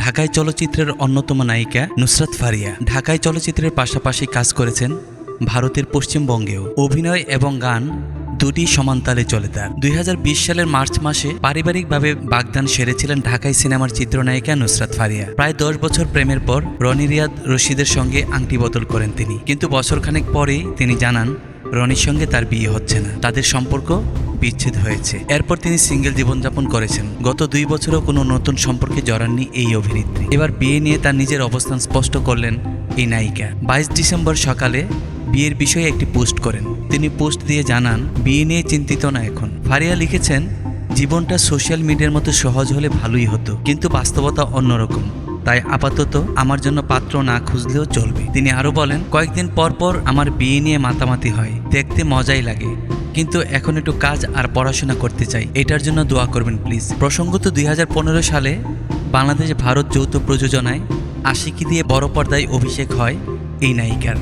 ঢাকাই চলচ্চিত্রের অন্যতম নায়িকা নুসরাত ফারিয়া ঢাকাই চলচ্চিত্রের পাশাপাশি কাজ করেছেন ভারতের পশ্চিমবঙ্গেও। অভিনয় এবং গান দুটি সমানতালে চলে তার। 2020 সালের মার্চ মাসে পারিবারিকভাবে বাগদান সেরেছিলেন ঢাকাই সিনেমার চিত্রনায়িকা নুসরাত ফারিয়া। প্রায় 10 বছর প্রেমের পর রনি রিয়াদ রশিদের সঙ্গে আংটি বদল করেন তিনি, কিন্তু বছরখানেক পরেই তিনি জানান রনির সঙ্গে তার বিয়ে হচ্ছে না, তাদের সম্পর্ক বিচ্ছেদ হয়েছে। এরপর তিনি সিঙ্গেল জীবনযাপন করেছেন। গত 2 বছরও কোনো নতুন সম্পর্কে জড়াননি এই অভিনেত্রী। এবার বিয়ে নিয়ে তার নিজের অবস্থান স্পষ্ট করলেন এই নায়িকা। 22 ডিসেম্বর সকালে বিয়ের বিষয়ে একটি পোস্ট করেন। তিনি পোস্ট দিয়ে জানান, বিয়ে নিয়ে চিন্তিত না এখন। ফারিয়া লিখেছেন, জীবনটা সোশ্যাল মিডিয়ার মতো সহজ হলে ভালোই হতো, কিন্তু বাস্তবতা অন্যরকম, তাই আপাতত আমার জন্য পাত্র না খুঁজলেও চলবে। তিনি আরও বলেন, কয়েকদিন পর পর আমার বিয়ে নিয়ে মাতামাতি হয়, দেখতে মজাই লাগে, কিন্তু এখন একটু কাজ আর পড়াশোনা করতে চাই, এটার জন্য দোয়া করবেন প্লিজ। প্রসঙ্গত 2015 সালে বাংলাদেশ ভারত যৌথ প্রযোজনায় আশিকি দিয়ে বড় পর্দায় অভিষেক হয় এই নায়িকার।